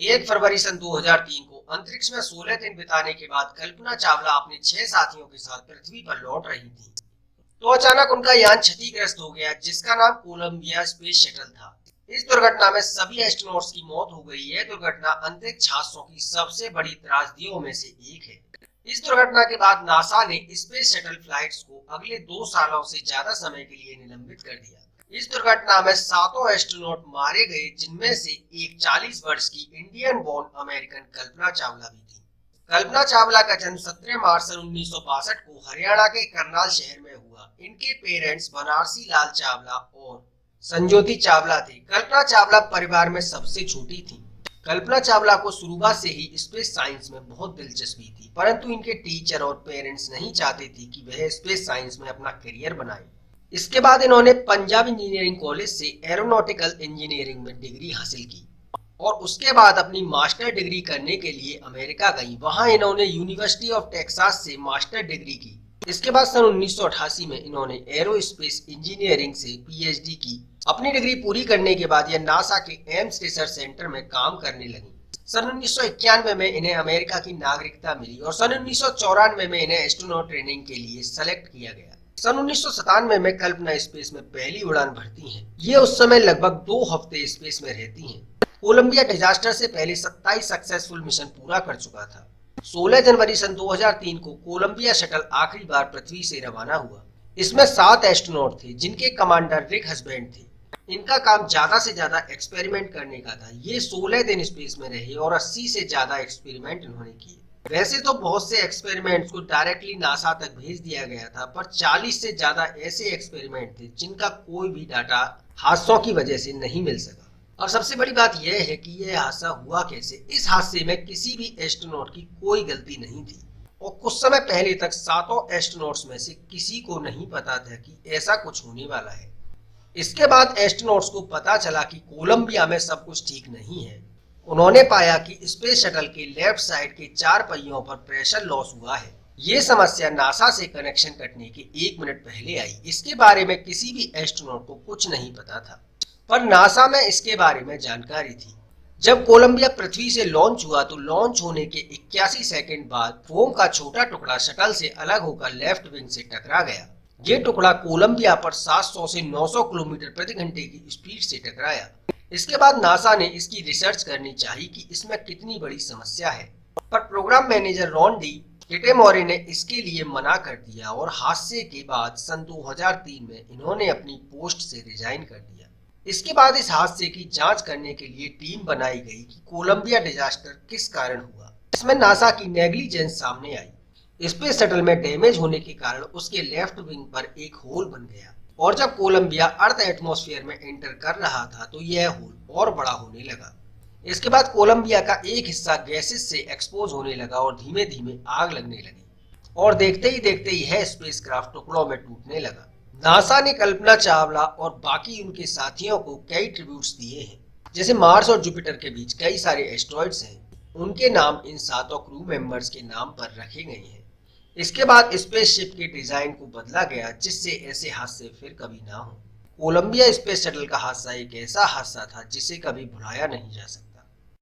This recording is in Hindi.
1 फरवरी सन 2003 को अंतरिक्ष में 16 दिन बिताने के बाद कल्पना चावला अपने 6 साथियों के साथ पृथ्वी पर लौट रही थी, तो अचानक उनका यान क्षतिग्रस्त हो गया, जिसका नाम कोलंबिया स्पेस शटल था। इस दुर्घटना में सभी एस्ट्रोनॉट्स की मौत हो गई। यह दुर्घटना अंतरिक्ष हादसों की सबसे बड़ी त्रासदियों में से एक है। इस दुर्घटना के बाद नासा ने स्पेस शटल फ्लाइट्स को अगले 2 सालों से ज्यादा समय के लिए निलंबित कर दिया। इस दुर्घटना में 7 एस्ट्रोनॉट मारे गए, जिनमें से एक 40 वर्ष की Indian born American Kalpana Chawla भी थी। कल्पना चावला का जन्म 17 मार्च सन 1962 को हरियाणा के करनाल शहर में हुआ। इनके पेरेंट्स बनारसी लाल चावला और संजोती चावला थे। कल्पना चावला परिवार में सबसे छोटी थी। कल्पना चावला को शुरुआत से ही स्पेस साइंस में बहुत दिलचस्पी थी, परंतु इनके टीचर और पेरेंट्स नहीं चाहते थे कि वह स्पेस साइंस में अपना करियर बनाए। इसके बाद इन्होंने पंजाब इंजीनियरिंग कॉलेज से एरोनॉटिकल इंजीनियरिंग में डिग्री हासिल की और उसके बाद अपनी मास्टर डिग्री करने के लिए अमेरिका गई। वहां इन्होंने यूनिवर्सिटी ऑफ टेक्सास से मास्टर डिग्री की। इसके बाद सन 1988 में इन्होंने एरोस्पेस इंजीनियरिंग से पीएचडी की। अपनी डिग्री पूरी करने के बाद यह नासा के एम्स रिसर्च सेंटर में काम करने लगी। सन 1991 में इन्हें अमेरिका की नागरिकता मिली और सन 1994 में इन्हें एस्ट्रोनॉट ट्रेनिंग के लिए सेलेक्ट किया गया। सन 1997 में कल्पना स्पेस में पहली उड़ान भरती हैं। ये उस समय लगभग 2 हफ्ते स्पेस में रहती हैं। कोलंबिया डिजास्टर से पहले 27 सक्सेसफुल मिशन पूरा कर चुका था। 16 जनवरी सन 2003 को कोलंबिया शटल आखिरी बार पृथ्वी से रवाना हुआ। इसमें 7 एस्ट्रोनॉट थे, जिनके कमांडर रिक हसबैंड थे। इनका काम ज्यादा से ज्यादा एक्सपेरिमेंट करने का था। ये 16 दिन स्पेस में रहे और 80 से ज्यादा एक्सपेरिमेंट इन्होंने किए। वैसे तो बहुत से एक्सपेरिमेंट्स को डायरेक्टली नासा तक भेज दिया गया था, पर 40 से ज्यादा ऐसे एक्सपेरिमेंट थे जिनका कोई भी डाटा हादसों की वजह से नहीं मिल सका। और सबसे बड़ी बात यह है कि यह हादसा हुआ कैसे। इस हादसे में किसी भी एस्ट्रोनॉट की कोई गलती नहीं थी और कुछ समय पहले तक 7 एस्ट्रोनॉट्स में से किसी को नहीं पता था कि ऐसा कुछ होने वाला है। इसके बाद एस्ट्रोनॉट्स को पता चला कि कोलंबिया में सब कुछ ठीक नहीं है। उन्होंने पाया कि स्पेस शटल के लेफ्ट साइड के 4 पहियों पर प्रेशर लॉस हुआ है। ये समस्या नासा से कनेक्शन कटने के 1 मिनट पहले आई। इसके बारे में किसी भी एस्ट्रोनॉट को कुछ नहीं पता था, पर नासा में इसके बारे में जानकारी थी। जब कोलंबिया पृथ्वी से लॉन्च हुआ तो लॉन्च होने के 81 सेकंड बाद फोम का छोटा टुकड़ा शटल से अलग होकर लेफ्ट विंग से टकरा गया। ये टुकड़ा कोलंबिया पर 700 से 900 किलोमीटर प्रति घंटे की स्पीड से टकराया। इसके बाद नासा ने इसकी रिसर्च करनी चाहिए कि इसमें कितनी बड़ी समस्या है, पर प्रोग्राम मैनेजर रॉन डी किटेमोरी ने इसके लिए मना कर दिया और हादसे के बाद सन 2003 में इन्होंने अपनी पोस्ट से रिजाइन कर दिया। इसके बाद इस हादसे की जांच करने के लिए टीम बनाई गई कि कोलंबिया डिजास्टर किस कारण हुआ। इसमें नासा की नेग्लिजेंस सामने आई। स्पेस शटल में डैमेज होने के कारण उसके लेफ्ट विंग पर एक होल बन गया और जब कोलंबिया अर्थ एटमॉस्फेयर में एंटर कर रहा था तो यह होल और बड़ा होने लगा। इसके बाद कोलंबिया का एक हिस्सा गैसेस से एक्सपोज होने लगा और धीमे धीमे आग लगने लगी और देखते ही यह स्पेसक्राफ्ट टुकड़ों में टूटने लगा। नासा ने कल्पना चावला और बाकी उनके साथियों को कई ट्रिब्यूट्स दिए हैं। जैसे मार्स और जुपिटर के बीच कई सारे एस्ट्रॉइड्स हैं, उनके नाम इन 7 क्रू मेंबर्स के नाम पर रखे गए हैं। इसके बाद स्पेसशिप के डिजाइन को बदला गया जिससे ऐसे हादसे फिर कभी ना हो। कोलंबिया स्पेस शटल का हादसा एक ऐसा हादसा था जिसे कभी भुलाया नहीं जा सकता।